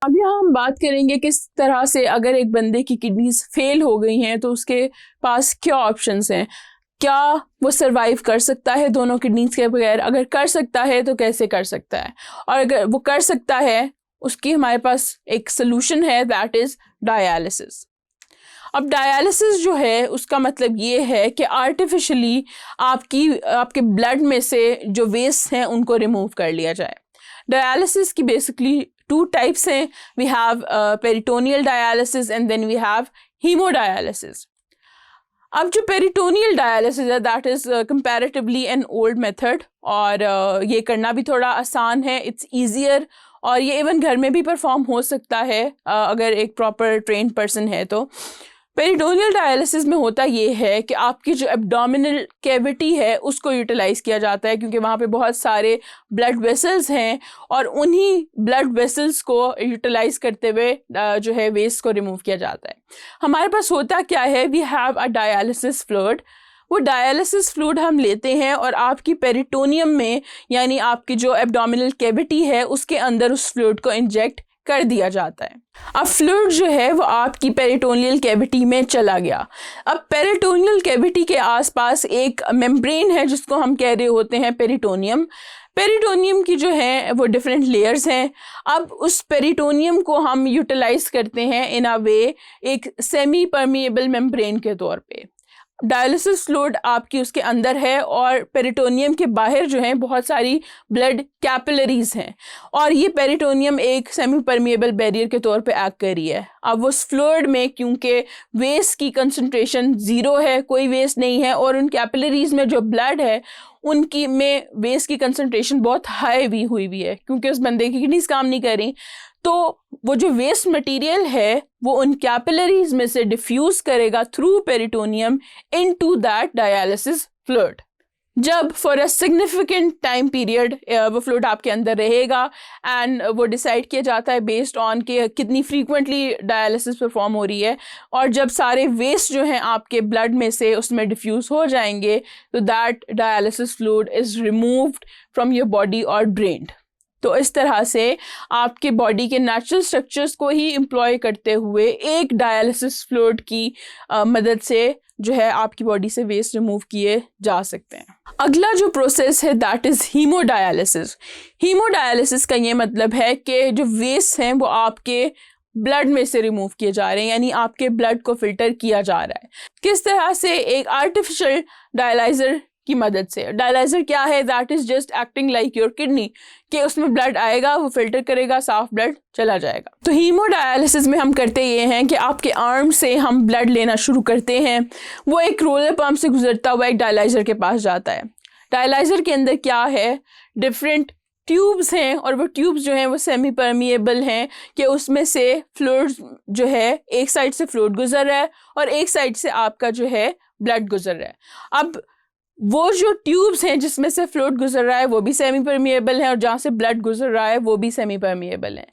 अब यहाँ हम बात करेंगे किस तरह से अगर एक बंदे की किडनीज फेल हो गई हैं तो उसके पास क्या ऑप्शंस हैं, क्या वो सरवाइव कर सकता है दोनों किडनीज के बगैर, अगर कर सकता है तो कैसे कर सकता है, और अगर वो कर सकता है उसकी हमारे पास एक सोल्यूशन है, दैट इज़ डायलिसिस। अब डायलिसिस जो है उसका मतलब ये है कि आर्टिफिशियली आपके ब्लड में से जो वेस्ट हैं उनको रिमूव कर लिया जाए। डायलिसिस की बेसिकली टू टाइप्स हैं, we have peritoneal dialysis and then we have haemodialysis. अब जो पेरिटोनियल डायलिसिस है that is comparatively an old method, और ये करना भी थोड़ा आसान है, इट्स ईजियर, और ये इवन घर में भी परफॉर्म हो सकता है अगर एक प्रॉपर ट्रेन्ड पर्सन है तो। पेरिटोनियल डायलिसिस में होता ये है कि आपकी जो एब्डोमिनल कैविटी है उसको यूटिलाइज किया जाता है, क्योंकि वहाँ पे बहुत सारे ब्लड वेसल्स हैं और उन्हीं ब्लड वेसल्स को यूटिलाइज करते हुए जो है वेस्ट को रिमूव किया जाता है। हमारे पास होता क्या है, we have a dialysis fluid. वो डायलिसिस फ्लूइड हम लेते हैं और आपकी पेरिटोनियम में, यानी आपकी जो एब्डोमिनल कैविटी है उसके अंदर उस फ्लूइड को इंजेक्ट कर दिया जाता है। अब फ्लूइड जो है वो आपकी पेरिटोनियल कैविटी में चला गया। अब पेरिटोनियल कैविटी के आसपास एक मेम्ब्रेन है जिसको हम कह रहे होते हैं पेरिटोनियम। पेरिटोनियम की जो है वो डिफरेंट लेयर्स हैं। अब उस पेरिटोनियम को हम यूटिलाइज करते हैं इन अ वे एक सेमी परमिएबल मेम्ब्रेन के तौर पे। डायलिसिस फ्लूइड आपकी उसके अंदर है और पेरिटोनियम के बाहर जो है बहुत सारी ब्लड कैपिलरीज हैं, और ये पेरिटोनियम एक सेमी परमिएबल बैरियर के तौर पे एक्ट कर रही है। अब उस फ्लूइड में क्योंकि वेस्ट की कंसंट्रेशन ज़ीरो है, कोई वेस्ट नहीं है, और उन कैपिलरीज में जो ब्लड है उनकी में वेस्ट की कंसंट्रेशन बहुत हाई भी हुई है, क्योंकि उस बंदे की किडनीज काम नहीं कर रही, तो वो जो वेस्ट मटेरियल है वो उन कैपिलरीज में से डिफ्यूज करेगा through peritoneum into that dialysis fluid. जब for a significant time period वो फ्लूइड आपके अंदर रहेगा, एंड वो डिसाइड किया जाता है बेस्ड ऑन कि कितनी फ्रीक्वेंटली डायलिसिस परफॉर्म हो रही है, और जब सारे वेस्ट जो हैं आपके ब्लड में से उसमें डिफ्यूज हो जाएंगे तो that dialysis fluid is removed from your body और ड्रेन्ड। तो इस तरह से आपके बॉडी के नेचुरल स्ट्रक्चर्स को ही एम्प्लॉय करते हुए एक डायलिसिस फ्लूइड की मदद से जो है आपकी बॉडी से वेस्ट रिमूव किए जा सकते हैं। अगला जो प्रोसेस है दैट इज़ हीमोडायलिसिस। हीमोडायलिसिस का ये मतलब है कि जो वेस्ट हैं वो आपके ब्लड में से रिमूव किए जा रहे हैं, यानी आपके ब्लड को फिल्टर किया जा रहा है। किस तरह से? एक आर्टिफिशियल डायलाइज़र की मदद से। डायलाइज़र क्या है? That is just acting like your kidney, कि उसमें ब्लड आएगा, वो फिल्टर करेगा, साफ ब्लड चला जाएगा। तो हीमोडायलिसिस में हम करते ये हैं कि आपके आर्म से हम ब्लड लेना शुरू करते हैं, वो एक रोलर पंप से गुजरता हुआ एक डायलाइज़र के पास जाता है। डायलाइज़र के अंदर क्या है? डिफरेंट ट्यूब्स हैं, और वो ट्यूब्स जो हैं वो सेमी परमिएबल हैं, कि उसमें से फ्लूइड जो है एक साइड से फ्लूइड गुजर रहा है और एक साइड से आपका जो है ब्लड गुजर रहा है। अब वो जो ट्यूब्स हैं जिसमें से फ्लूइड गुजर रहा है वो भी सेमी परमिएबल है, और जहाँ से ब्लड गुजर रहा है वो भी सेमी परमिएबल है।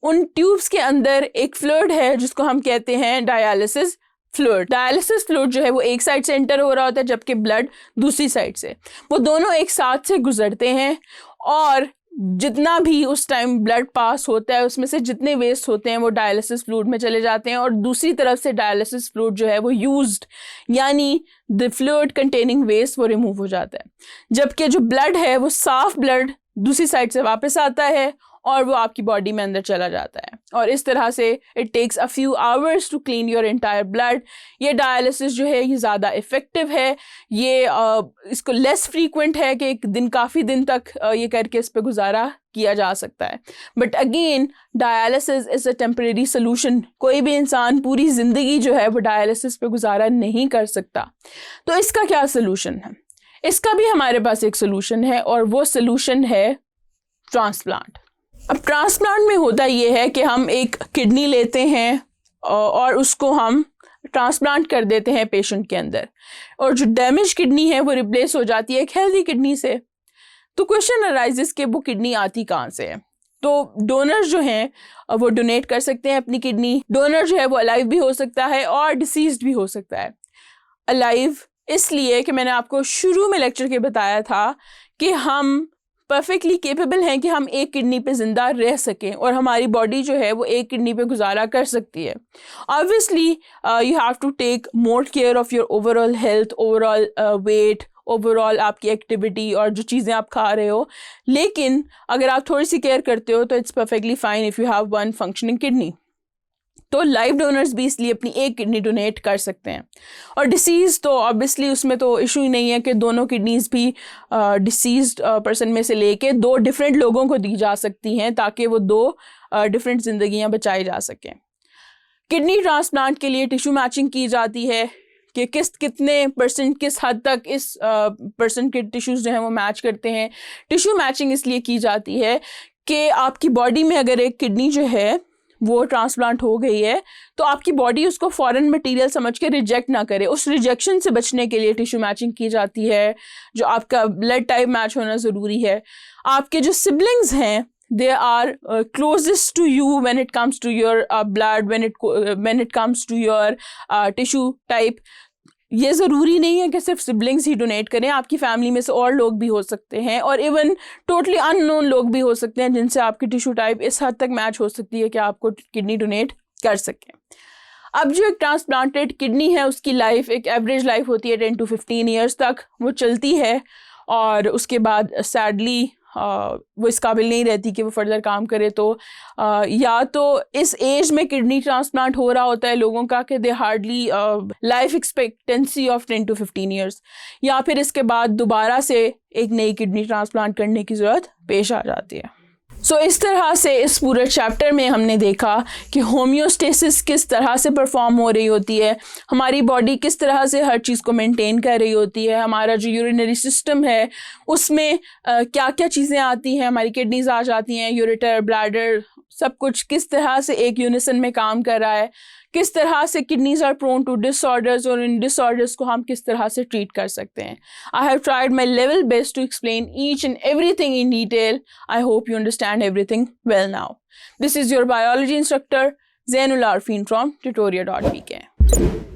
उन ट्यूब्स के अंदर एक फ्लूइड है जिसको हम कहते हैं डायलिसिस फ्लूइड। डायलिसिस फ्लूइड जो है वो एक साइड से एंटर हो रहा होता है, जबकि ब्लड दूसरी साइड से। वो दोनों एक साथ से गुजरते हैं, और जितना भी उस टाइम ब्लड पास होता है उसमें से जितने वेस्ट होते हैं वो डायलिसिस फ्लूइड में चले जाते हैं, और दूसरी तरफ से डायलिसिस फ्लूइड जो है वो यूज्ड, यानी द फ्लूइड कंटेनिंग वेस्ट वो रिमूव हो जाता है। जबकि जो ब्लड है वो साफ ब्लड दूसरी साइड से वापस आता है और वो आपकी बॉडी में अंदर चला जाता है, और इस तरह से it takes a few hours to clean your entire blood. ये डायलिसिस जो है ये ज़्यादा इफ़ेक्टिव है, ये इसको लेस फ्रीक्वेंट है कि एक दिन काफ़ी दिन तक ये करके इस पर गुजारा किया जा सकता है। But again dialysis is a temporary solution. कोई भी इंसान पूरी ज़िंदगी जो है वो डायलिसिस पे गुजारा नहीं कर सकता। तो इसका क्या सोल्यूशन है? इसका भी हमारे पास एक सोल्यूशन है, और वो सोल्यूशन है ट्रांसप्लांट। अब ट्रांसप्लांट में होता ये है कि हम एक किडनी लेते हैं और उसको हम ट्रांसप्लांट कर देते हैं पेशेंट के अंदर, और जो डैमेज किडनी है वो रिप्लेस हो जाती है एक हेल्दी किडनी से। तो क्वेश्चन अराइजेस कि वो किडनी आती कहाँ से है? तो डोनर जो हैं वो डोनेट कर सकते हैं अपनी किडनी। डोनर जो है वो अलाइव भी हो सकता है और डिसीज्ड भी हो सकता है। अलाइव इसलिए कि मैंने आपको शुरू में लेक्चर के बताया था कि हम परफेक्टली केपेबल हैं कि हम एक किडनी पे ज़िंदा रह सकें और हमारी बॉडी जो है वो एक किडनी पे गुजारा कर सकती है। Obviously you have to take more care of your overall health, overall weight, overall आपकी एक्टिविटी और जो चीज़ें आप खा रहे हो, लेकिन अगर आप थोड़ी सी केयर करते हो तो it's perfectly fine if you have one functioning kidney. तो लाइव डोनर्स भी इसलिए अपनी एक किडनी डोनेट कर सकते हैं। और डिसीज़ तो ऑब्वियसली उसमें तो इशू ही नहीं है कि दोनों किडनीज़ भी डिसीज्ड पर्सन में से लेके 2 डिफरेंट लोगों को दी जा सकती हैं ताकि वो 2 डिफरेंट ज़िंदगियां बचाई जा सकें। किडनी ट्रांसप्लांट के लिए टिश्यू मैचिंग की जाती है कि कितने परसेंट किस हद तक इस पर्सन के टिश्यूज़ जो हैं वो मैच करते हैं। टिश्यू मैचिंग इसलिए की जाती है कि आपकी बॉडी में अगर एक किडनी जो है वो ट्रांसप्लांट हो गई है तो आपकी बॉडी उसको फॉरेन मटेरियल समझ के रिजेक्ट ना करे। उस रिजेक्शन से बचने के लिए टिश्यू मैचिंग की जाती है। जो आपका ब्लड टाइप मैच होना ज़रूरी है। आपके जो सिबलिंग्स हैं they are closest to you when it comes to your blood, when it comes to your tissue type। ये ज़रूरी नहीं है कि सिर्फ सिबलिंग्स ही डोनेट करें, आपकी फैमिली में से और लोग भी हो सकते हैं और इवन टोटली अननोन लोग भी हो सकते हैं जिनसे आपकी टिश्यू टाइप इस हद तक मैच हो सकती है कि आपको किडनी डोनेट कर सकें। अब जो एक ट्रांसप्लांटेड किडनी है उसकी लाइफ, एक एवरेज लाइफ होती है 10 to 15 ईयर्स तक वो चलती है और उसके बाद सैडली वो इस काबिल नहीं रहती कि वो फर्दर काम करे। तो या तो इस एज में किडनी ट्रांसप्लांट हो रहा होता है लोगों का कि they hardly life expectancy of 10 to 15 years, या फिर इसके बाद दोबारा से एक नई किडनी ट्रांसप्लांट करने की ज़रूरत पेश आ जाती है। सो इस तरह से इस पूरे चैप्टर में हमने देखा कि होम्योस्टेसिस किस तरह से परफॉर्म हो रही होती है, हमारी बॉडी किस तरह से हर चीज़ को मेंटेन कर रही होती है, हमारा जो यूरिनरी सिस्टम है उसमें क्या क्या चीज़ें आती हैं, हमारी किडनीज आ जाती हैं, यूरेटर, ब्लैडर, सब कुछ किस तरह से एक यूनिसन में काम कर रहा है, किस तरह से kidneys are prone to disorders और इन डिसऑर्डर्स को हम किस तरह से ट्रीट कर सकते हैं। I have tried my level best to explain each and everything in detail. I hope you understand everything well now. This is your biology instructor Zainul Arfin from tutoria.pk.